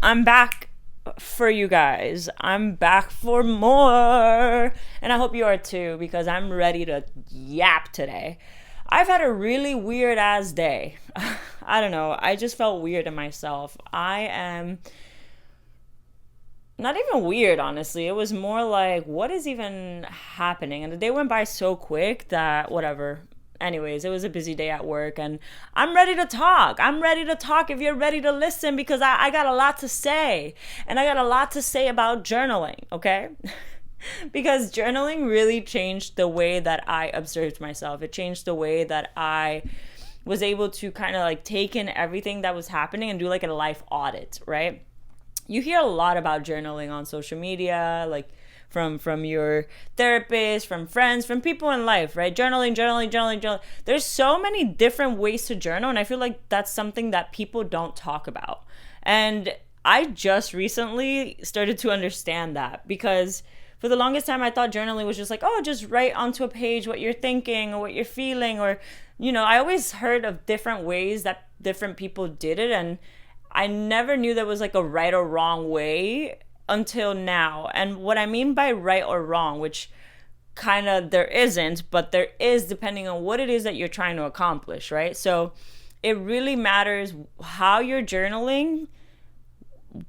I'm back for you guys. I'm back for more. And I hope you are too, because I'm ready to yap today. I've had a really weird ass day. I don't know. I just felt weird in myself. I am not even weird, honestly. It was more like, what is even happening? And the day went by so quick that whatever. Anyways, it was a busy day at work, and I'm ready to talk. I'm ready to talk if you're ready to listen, because I got a lot to say. And I got a lot to say about journaling, okay? Because journaling really changed the way that I observed myself. It changed the way that I was able to kind of like take in everything that was happening and do like a life audit, right? You hear a lot about journaling on social media, like from your therapist, from friends, from people in life, right? Journaling. There's so many different ways to journal, and I feel like that's something that people don't talk about. And I just recently started to understand that, because for the longest time I thought journaling was just like, oh, just write onto a page what you're thinking or what you're feeling, or I always heard of different ways that different people did it, and I never knew there was like a right or wrong way until now. And what I mean by right or wrong, which kind of there isn't, but there is depending on what it is that you're trying to accomplish, right? So it really matters how you're journaling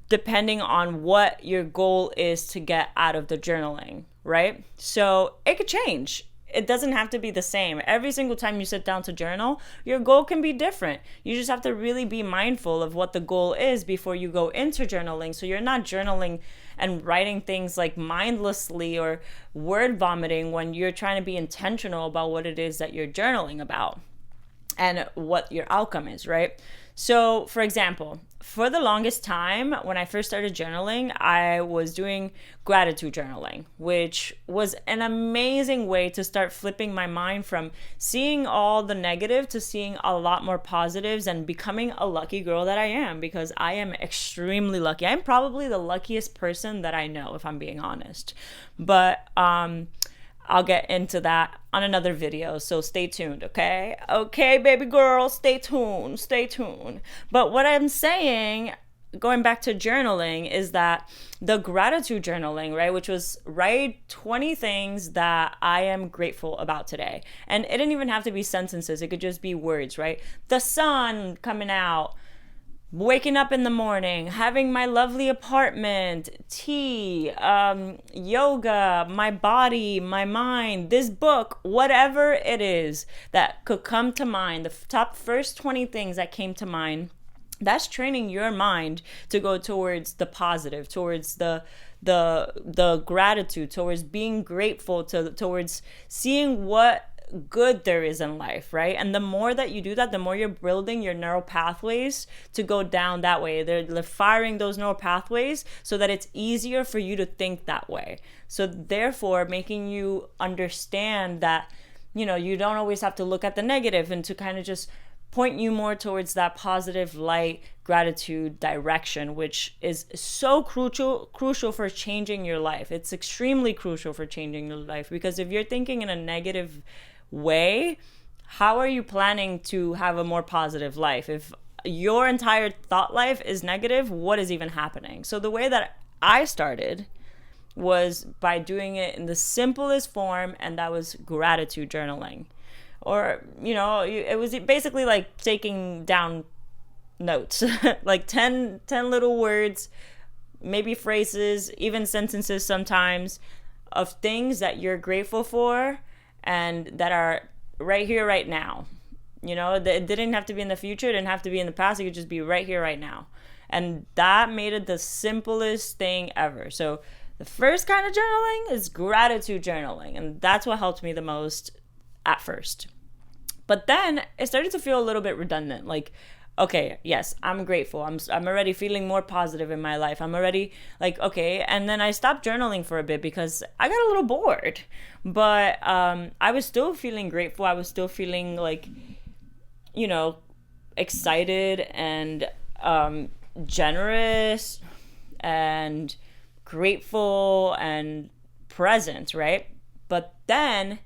depending on what your goal is to get out of the journaling, right? So it could change. It doesn't have to be the same. Every single time you sit down to journal, your goal can be different. You just have to really be mindful of what the goal is before you go into journaling. So you're not journaling and writing things like mindlessly or word vomiting when you're trying to be intentional about what it is that you're journaling about and what your outcome is, right? So, for example, for the longest time, when I first started journaling, I was doing gratitude journaling, which was an amazing way to start flipping my mind from seeing all the negative to seeing a lot more positives and becoming a lucky girl that I am, because I am extremely lucky. I'm probably the luckiest person that I know, if I'm being honest. But I'll get into that on another video, so stay tuned, okay? Okay, baby girl, stay tuned. But what I'm saying, going back to journaling, is that the gratitude journaling, right, which was write 20 things that I am grateful about today. And it didn't even have to be sentences. It could just be words, right? The sun coming out, waking up in the morning, having my lovely apartment, tea, yoga, my body, my mind, this book, whatever it is that could come to mind, the top first 20 things that came to mind, that's training your mind to go towards the positive, towards the gratitude, towards being grateful, towards seeing what good there is in life, right? And the more that you do that, the more you're building your neural pathways to go down that way. They're firing those neural pathways so that it's easier for you to think that way. So therefore, making you understand that, you don't always have to look at the negative, and to kind of just point you more towards that positive, light, gratitude direction, which is so crucial for changing your life. It's extremely crucial for changing your life, because if you're thinking in a negative way, how are you planning to have a more positive life? If your entire thought life is negative, what is even happening? So the way that I started was by doing it in the simplest form, and that was gratitude journaling. Or, it was basically like taking down notes, like 10 little words, maybe phrases, even sentences sometimes, of things that you're grateful for and that are right here, right now. It didn't have to be in the future. It didn't have to be in the past. It could just be right here, right now. And that made it the simplest thing ever. So the first kind of journaling is gratitude journaling. And that's what helped me the most at first. But then it started to feel a little bit redundant. Like, okay, yes, I'm grateful. I'm already feeling more positive in my life. I'm already like, okay. And then I stopped journaling for a bit because I got a little bored. But I was still feeling grateful. I was still feeling like, excited and generous and grateful and present, right? But then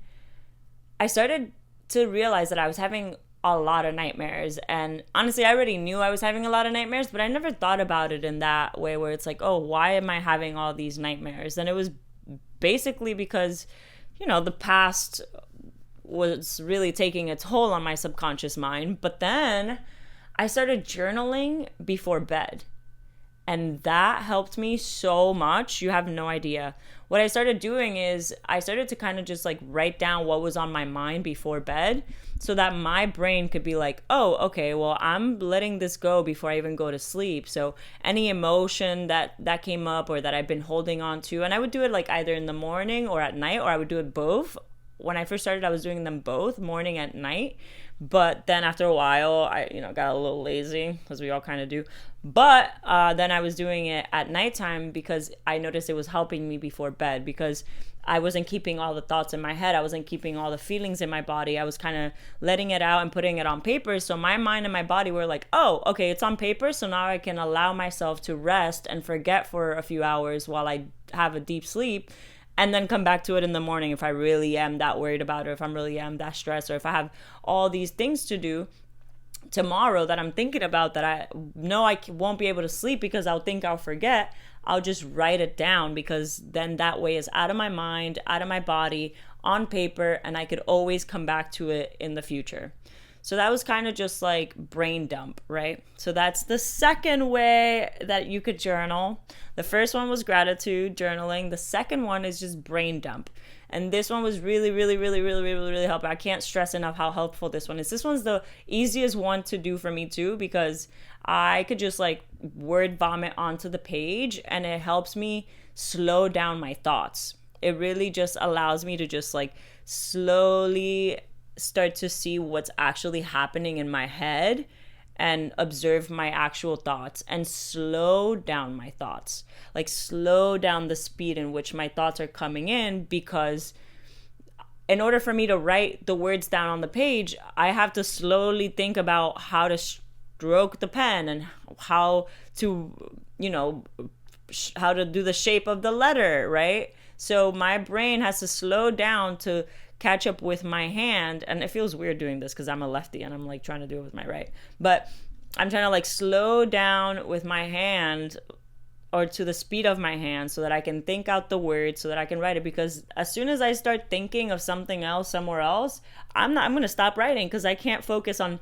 I started to realize that I was having a lot of nightmares. And honestly, I already knew I was having a lot of nightmares, but I never thought about it in that way where it's like, oh, why am I having all these nightmares? And it was basically because, the past was really taking a toll on my subconscious mind. But then I started journaling before bed. And that helped me so much. You have no idea. What I started doing is I started to kind of just like write down what was on my mind before bed so that my brain could be like, oh, okay, well, I'm letting this go before I even go to sleep. So any emotion that came up or that I've been holding on to, and I would do it like either in the morning or at night, or I would do it both. When I first started, I was doing them both, morning and night. But then after a while, I got a little lazy, as we all kind of do. But then I was doing it at nighttime because I noticed it was helping me before bed, because I wasn't keeping all the thoughts in my head. I wasn't keeping all the feelings in my body. I was kind of letting it out and putting it on paper. So my mind and my body were like, oh, okay, it's on paper. So now I can allow myself to rest and forget for a few hours while I have a deep sleep, and then come back to it in the morning if I really am that worried about it, or if I'm really am that stressed, or if I have all these things to do tomorrow that I'm thinking about that I know I won't be able to sleep because I'll think I'll forget. I'll just write it down, because then that way it's out of my mind, out of my body, on paper, and I could always come back to it in the future. So that was kind of just like brain dump, right? So that's the second way that you could journal. The first one was gratitude journaling. The second one is just brain dump. And this one was really, really, really, really, really, really helpful. I can't stress enough how helpful this one is. This one's the easiest one to do for me too, because I could just like word vomit onto the page, and it helps me slow down my thoughts. It really just allows me to just like slowly start to see what's actually happening in my head and observe my actual thoughts and slow down my thoughts. Like slow down the speed in which my thoughts are coming in, because in order for me to write the words down on the page, I have to slowly think about how to stroke the pen and how to, how to do the shape of the letter, right? So my brain has to slow down to catch up with my hand. And it feels weird doing this because I'm a lefty and I'm like trying to do it with my right. But I'm trying to like slow down with my hand, or to the speed of my hand, so that I can think out the words, so that I can write it. Because as soon as I start thinking of something else somewhere else, I'm going to stop writing, because I can't focus on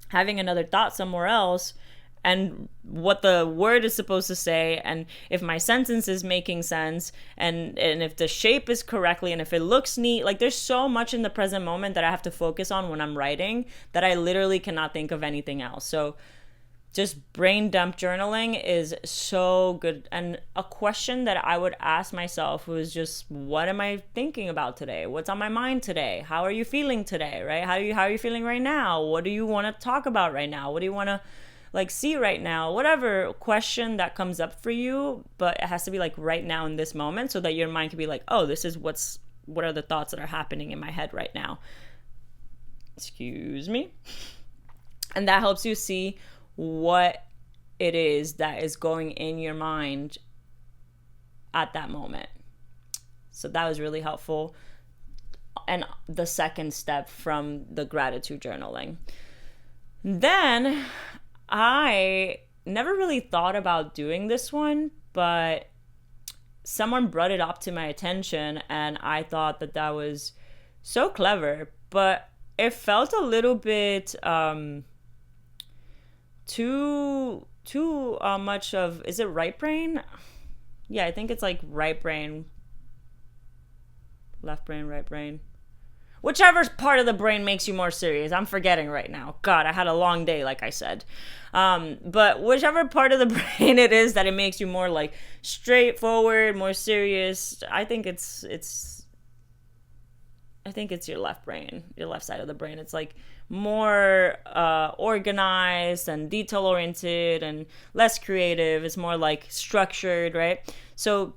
having another thought somewhere else and what the word is supposed to say, and if my sentence is making sense, and if the shape is correctly, and if it looks neat. Like there's so much in the present moment that I have to focus on when I'm writing that I literally cannot think of anything else. So just brain dump journaling is so good. And a question that I would ask myself was just, what am I thinking about today? What's on my mind today? How are you feeling today, right? How are you feeling right now? What do you want to talk about right now? What do you want to like see right now? Whatever question that comes up for you, but it has to be like right now in this moment, so that your mind can be like, oh, this is what are the thoughts that are happening in my head right now. Excuse me. And that helps you see what it is that is going in your mind at that moment. So that was really helpful. And the second step from the gratitude journaling. Then I never really thought about doing this one, but someone brought it up to my attention, and I thought that was so clever, but it felt a little bit too much of, is it right brain? Yeah, I think it's like right brain, left brain, right brain. Whichever part of the brain makes you more serious. I'm forgetting right now. God, I had a long day, like I said. But whichever part of the brain it is that it makes you more like straightforward, more serious, I think it's your left brain, your left side of the brain. It's like more organized and detail oriented and less creative. It's more like structured, right? So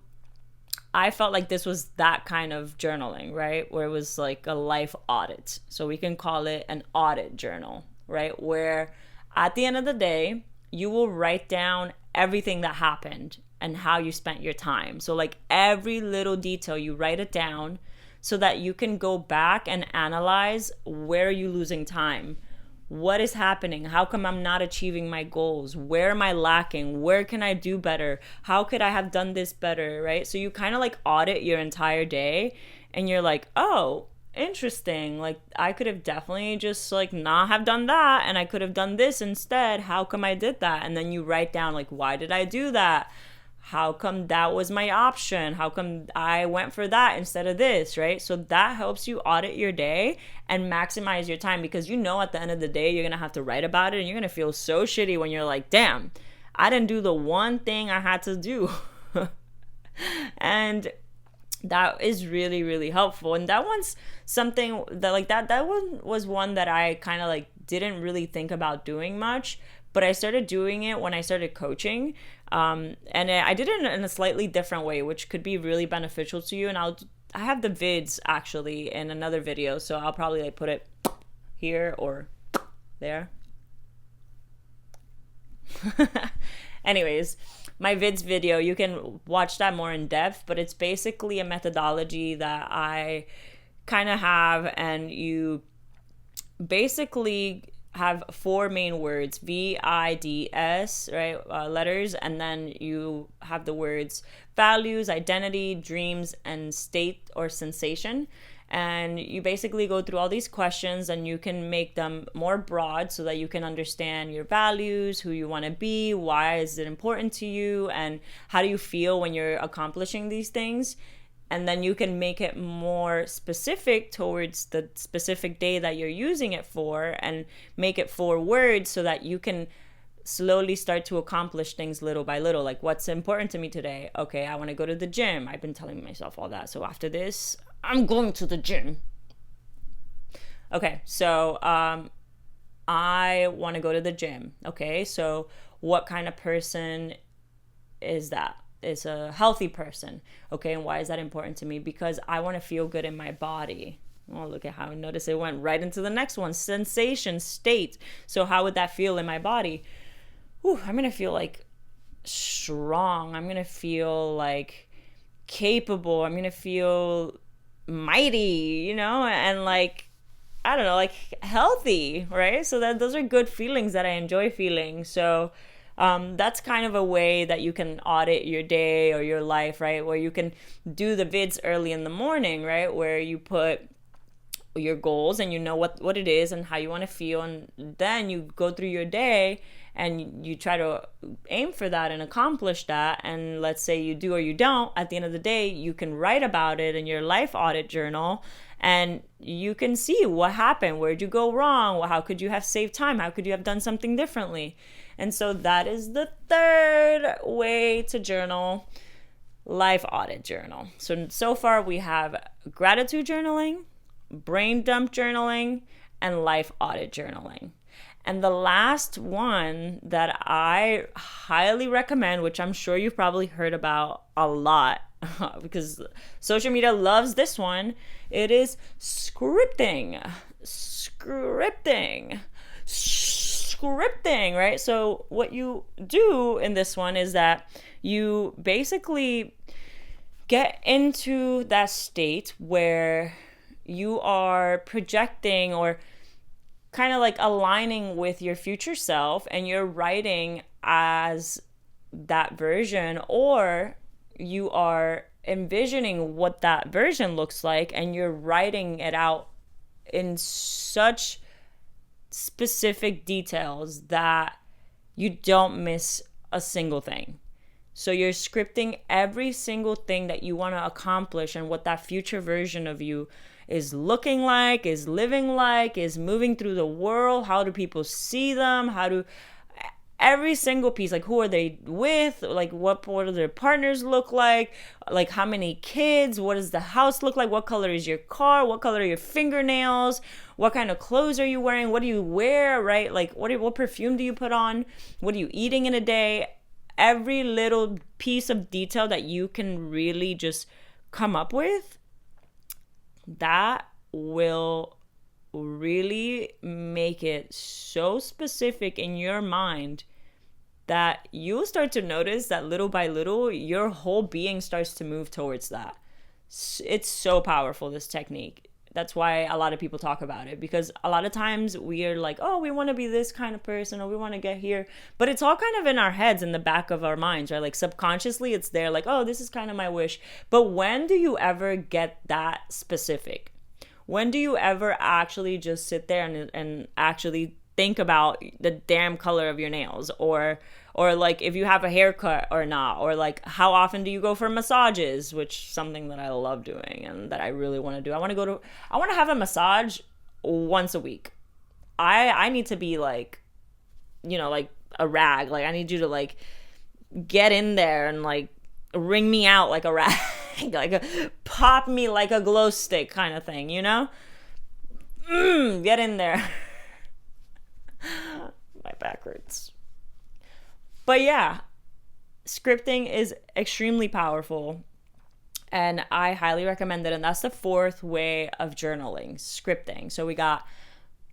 I felt like this was that kind of journaling, right? Where it was like a life audit. So we can call it an audit journal, right? Where at the end of the day, you will write down everything that happened and how you spent your time. So like every little detail, you write it down so that you can go back and analyze, where are you losing time? What is happening? How come I'm not achieving my goals? Where am I lacking? Where can I do better? How could I have done this better, right? So you kind of like audit your entire day, and you're like, oh, interesting. Like, I could have definitely just like not have done that, and I could have done this instead. How come I did that? And then you write down, like, why did I do that? How come that was my option? How come I went for that instead of this, right? So that helps you audit your day and maximize your time, because you know at the end of the day you're going to have to write about it, and you're going to feel so shitty when you're like, damn, I didn't do the one thing I had to do. And that is really, really helpful. And that one's something that like that one was one that I kind of like didn't really think about doing much, but I started doing it when I started coaching. And I did it in a slightly different way, which could be really beneficial to you. And I have the VIDS actually in another video, so I'll probably like put it here or there. Anyways, my VIDS video, you can watch that more in depth, but it's basically a methodology that I kind of have, and you basically have 4 main words, VIDS, right? Letters, and then you have the words values, identity, dreams, and state or sensation. And you basically go through all these questions, and you can make them more broad so that you can understand your values, who you want to be, why is it important to you, and how do you feel when you're accomplishing these things. And then you can make it more specific towards the specific day that you're using it for, and make it 4 words so that you can slowly start to accomplish things little by little. Like, what's important to me today? Okay, I want to go to the gym. I've been telling myself all that. So after this, I'm going to the gym. Okay, so I want to go to the gym. Okay, so what kind of person is that? Is a healthy person. Okay, and why is that important to me? Because I want to feel good in my body. Oh, look at how, notice it went right into the next one. Sensation, state. So how would that feel in my body? Ooh, I'm going to feel like strong. I'm going to feel like capable. I'm going to feel mighty, and like, I don't know, like healthy, right? So those are good feelings that I enjoy feeling. So that's kind of a way that you can audit your day or your life, right? Where you can do the VIDS early in the morning, right? Where you put your goals and you know what it is and how you want to feel. And then you go through your day and you try to aim for that and accomplish that. And let's say you do or you don't. At the end of the day, you can write about it in your life audit journal. And you can see what happened. Where'd you go wrong? How could you have saved time? How could you have done something differently? And so that is the 3rd way to journal, life audit journal. So far we have gratitude journaling, brain dump journaling, and life audit journaling. And the last one that I highly recommend, which I'm sure you've probably heard about a lot because social media loves this one, it is scripting, right? So what you do in this one is that you basically get into that state where you are projecting or kind of like aligning with your future self, and you're writing as that version, or you are envisioning what that version looks like, and you're writing it out in such specific details that you don't miss a single thing. So you're scripting every single thing that you want to accomplish and what that future version of you is looking like, is living like, is moving through the world. How do people see them? Every single piece, like who are they with? Like what do their partners look like? Like how many kids? What does the house look like? What color is your car? What color are your fingernails? What kind of clothes are you wearing? What do you wear, right? Like what perfume do you put on? What are you eating in a day? Every little piece of detail that you can really just come up with, that will really make it so specific in your mind that you'll start to notice that little by little, your whole being starts to move towards that. It's so powerful, this technique. That's why a lot of people talk about it, because a lot of times we are like, oh, we want to be this kind of person, or we want to get here, but it's all kind of in our heads, in the back of our minds, right? Like subconsciously it's there, like, oh, this is kind of my wish. But when do you ever get that specific? When do you ever actually just sit there and actually think about the damn color of your nails, or like if you have a haircut or not, or like how often do you go for massages, which something that I love doing and that I really want to do. I want to have a massage once a week. I need to be like, like a rag. Like I need you to like get in there and like wring me out like a rag, like pop me like a glow stick kind of thing, get in there. My back hurts. But yeah, scripting is extremely powerful, and I highly recommend it. And that's the fourth way of journaling, scripting. So we got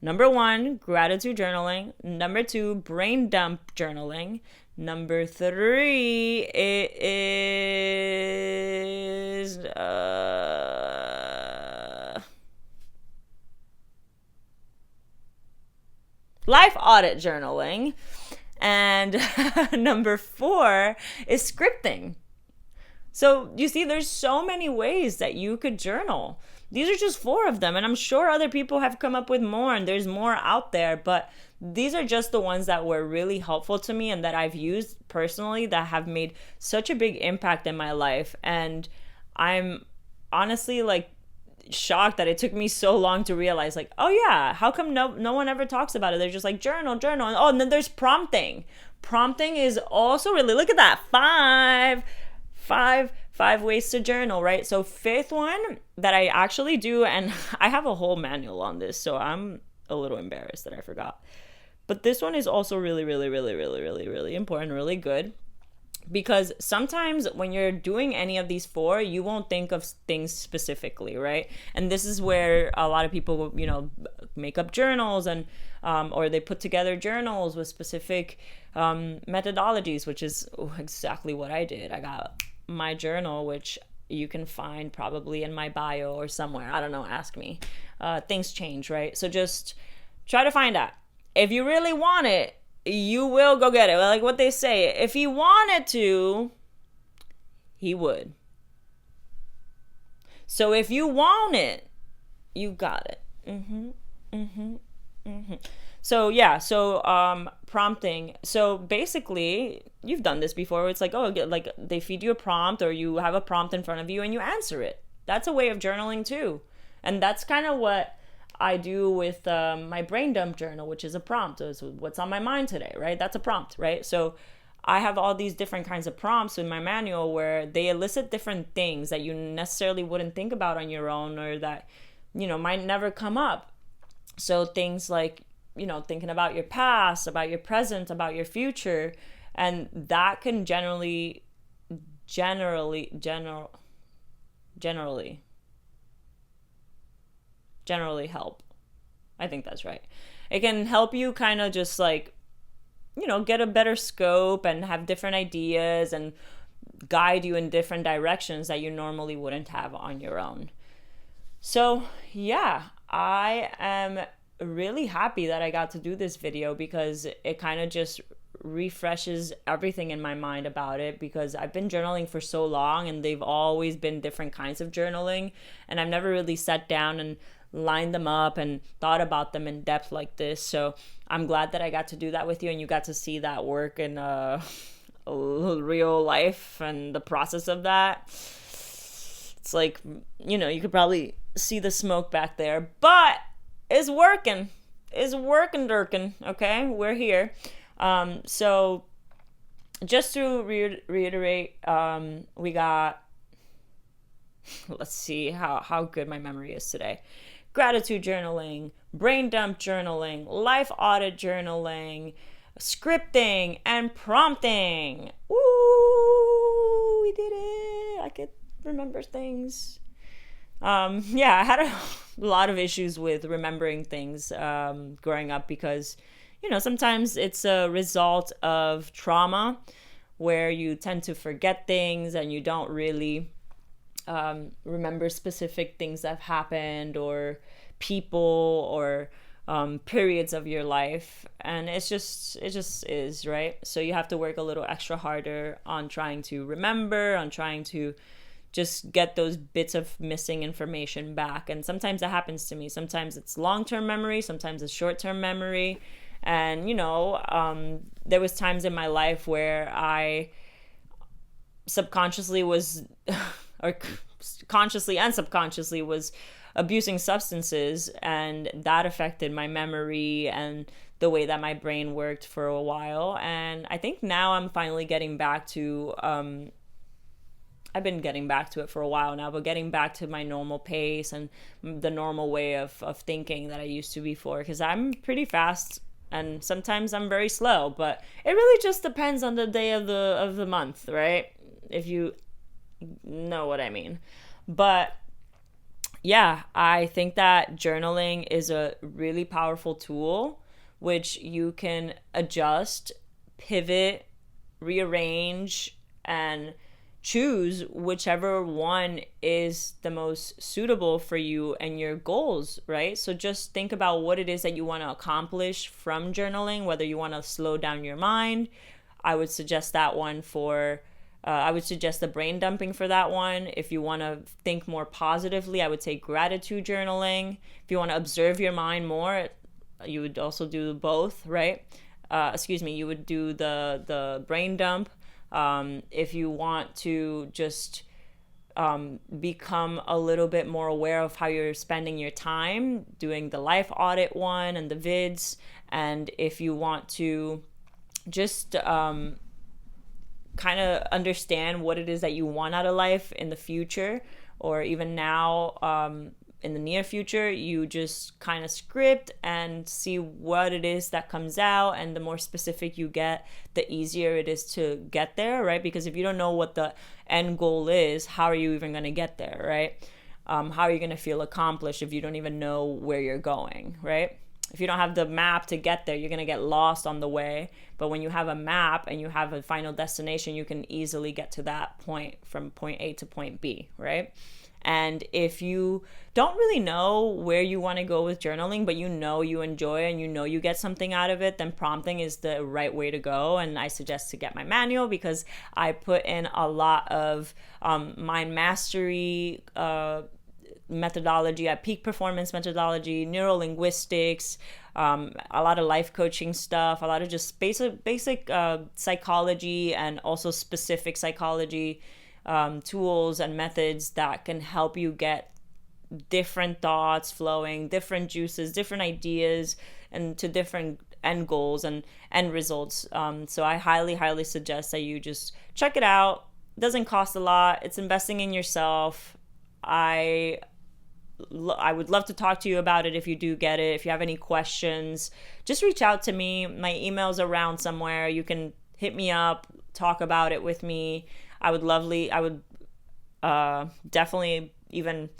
number 1, gratitude journaling. Number 2, brain dump journaling. Number 3 is life audit journaling. And number 4 is scripting. So you see, there's so many ways that you could journal. These are just 4 of them, and I'm sure other people have come up with more, and there's more out there, but these are just the ones that were really helpful to me and that I've used personally, that have made such a big impact in my life. And I'm honestly like shocked that it took me so long to realize, like, oh yeah, how come no one ever talks about it? They're just like journal. And and then there's prompting. Prompting is also really, look at that, five ways to journal, right? So 5th one that I actually do, and I have a whole manual on this, so I'm a little embarrassed that I forgot, but this one is also really, really, really, really, really, really important, really good. Because sometimes when you're doing any of these 4, you won't think of things specifically, right? And this is where a lot of people, make up journals, and or they put together journals with specific methodologies, which is exactly what I did. I got my journal, which you can find probably in my bio or somewhere. I don't know, ask me. Things change, right? So just try to find out. If you really want it, you will go get it. Like what they say, if he wanted to, he would. So if you want it, you got it. So yeah, prompting. So basically, you've done this before. It's like, oh, like they feed you a prompt, or you have a prompt in front of you and you answer it. That's a way of journaling too. And that's kind of what I do with my brain dump journal, which is a prompt. So what's on my mind today, right? That's a prompt, right? So I have all these different kinds of prompts in my manual where they elicit different things that you necessarily wouldn't think about on your own, or that, might never come up. So things like, thinking about your past, about your present, about your future, and that can generally help. I think that's right. It can help you kind of just like, get a better scope and have different ideas and guide you in different directions that you normally wouldn't have on your own. So yeah, I am really happy that I got to do this video, because it kind of just refreshes everything in my mind about it, because I've been journaling for so long and they've always been different kinds of journaling, and I've never really sat down and lined them up and thought about them in depth like this. So I'm glad that I got to do that with you, and you got to see that work in real life and the process of that. It's like, you could probably see the smoke back there, but it's working. It's working, Durkin. Okay, we're here. So just to reiterate, we got, let's see how good my memory is today. Gratitude journaling, brain dump journaling, life audit journaling, scripting, and prompting. Woo! We did it. I could remember things. I had a lot of issues with remembering things growing up, because sometimes it's a result of trauma where you tend to forget things and you don't really remember specific things that have happened, or people, or periods of your life. And it just is, right? So you have to work a little extra harder on trying to remember, on trying to just get those bits of missing information back. And sometimes that happens to me. Sometimes it's long-term memory, sometimes it's short-term memory. And there was times in my life where I subconsciously was or consciously and subconsciously was abusing substances, and that affected my memory and the way that my brain worked for a while. And I think now I'm finally getting back to I've been getting back to it for a while now, but getting back to my normal pace and the normal way of thinking that I used to before, because I'm pretty fast and sometimes I'm very slow, but it really just depends on the day of the month, right? If you know what I mean. But yeah, I think that journaling is a really powerful tool, which you can adjust, pivot, rearrange, and choose whichever one is the most suitable for you and your goals, right? So just think about what it is that you want to accomplish from journaling, whether you want to slow down your mind. I would suggest that one for I would suggest the brain dumping for that one. If you want to think more positively, I would say gratitude journaling. If you want to observe your mind more, you would also do both, right? You would do the brain dump. If you want to just become a little bit more aware of how you're spending your time, doing the life audit one and the VIDS. And if you want to just kind of understand what it is that you want out of life in the future, or even now, in the near future, you just kind of script and see what it is that comes out. And the more specific you get, the easier it is to get there, right? Because if you don't know what the end goal is, how are you even going to get there, right? How are you going to feel accomplished if you don't even know where you're going, right? If you don't have the map to get there, you're going to get lost on the way. But when you have a map and you have a final destination, you can easily get to that point from point A to point B, right? And if you don't really know where you want to go with journaling, but you know you enjoy and you know you get something out of it, then prompting is the right way to go. And I suggest to get my manual, because I put in a lot of mind mastery methodology, peak performance methodology, neuro-linguistics, a lot of life coaching stuff, a lot of just basic psychology, and also specific psychology tools and methods that can help you get different thoughts flowing, different juices, different ideas, and to different end goals and end results. So I highly suggest that you just check it out. It doesn't cost a lot. It's investing in yourself. I would love to talk to you about it if you do get it. If you have any questions, just reach out to me. My email's around somewhere. You can hit me up, talk about it with me. I would definitely even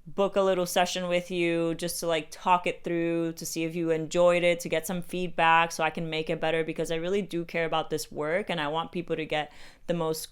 book a little session with you just to like talk it through, to see if you enjoyed it, to get some feedback so I can make it better, because I really do care about this work and I want people to get the most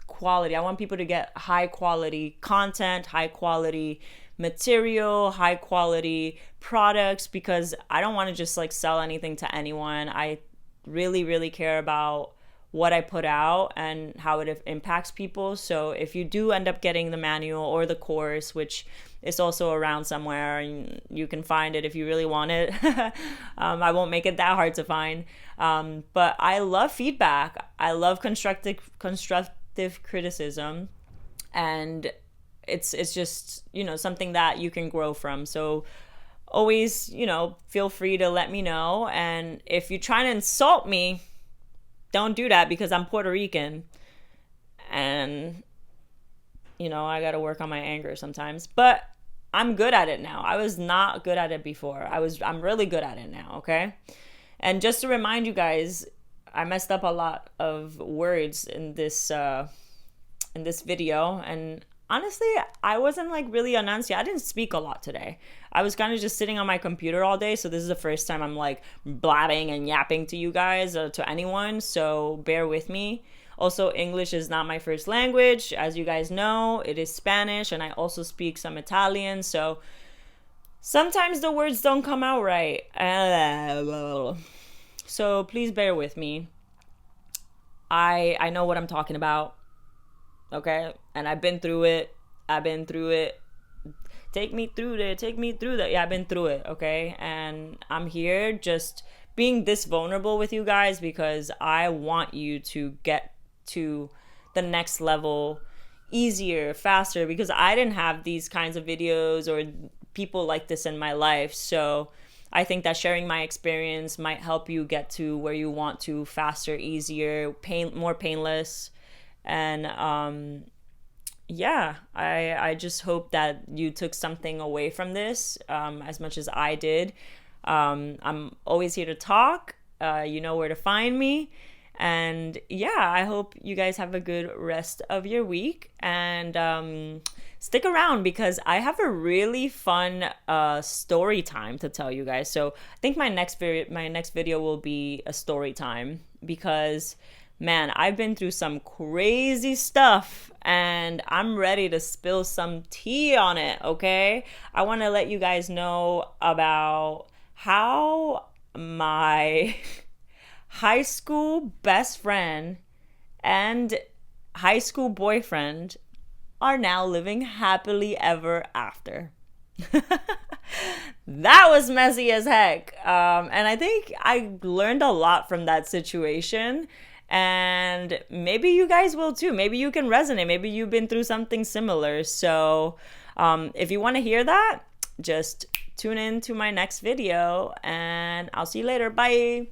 quality. I want people to get high quality content, high quality material, high quality products, because I don't want to just like sell anything to anyone. I really care about what I put out and how it impacts people. So if you do end up getting the manual or the course, which is also around somewhere, and you can find it if you really want it, I won't make it that hard to find. But I love feedback. I love constructive criticism, and it's just, something that you can grow from. So always, feel free to let me know. And if you're trying to insult me, don't do that, because I'm Puerto Rican and, I got to work on my anger sometimes, but I'm good at it now. I was not good at it before. I'm really good at it now. Okay. And just to remind you guys, I messed up a lot of words in this video. And honestly, I wasn't like really enunciating. I didn't speak a lot today. I was kind of just sitting on my computer all day. So this is the first time I'm like blabbing and yapping to you guys, to anyone. So bear with me. Also, English is not my first language. As you guys know, it is Spanish, and I also speak some Italian. So sometimes the words don't come out right. So please bear with me. I know what I'm talking about. Okay? And I've been through it. Take me through that. Yeah, I've been through it, okay? And I'm here just being this vulnerable with you guys because I want you to get to the next level easier, faster, because I didn't have these kinds of videos or people like this in my life. So I think that sharing my experience might help you get to where you want to faster, easier, more painless. And yeah, I just hope that you took something away from this as much as I did. I'm always here to talk. You know where to find me. And yeah, I hope you guys have a good rest of your week. And stick around because I have a really fun story time to tell you guys. So I think my next video will be a story time because man, I've been through some crazy stuff and I'm ready to spill some tea on it, okay? I want to let you guys know about how my high school best friend and high school boyfriend are now living happily ever after. That was messy as heck. And I think I learned a lot from that situation. And maybe you guys will too. Maybe you can resonate. Maybe you've been through something similar. So if you want to hear that, just tune in to my next video and I'll see you later. Bye.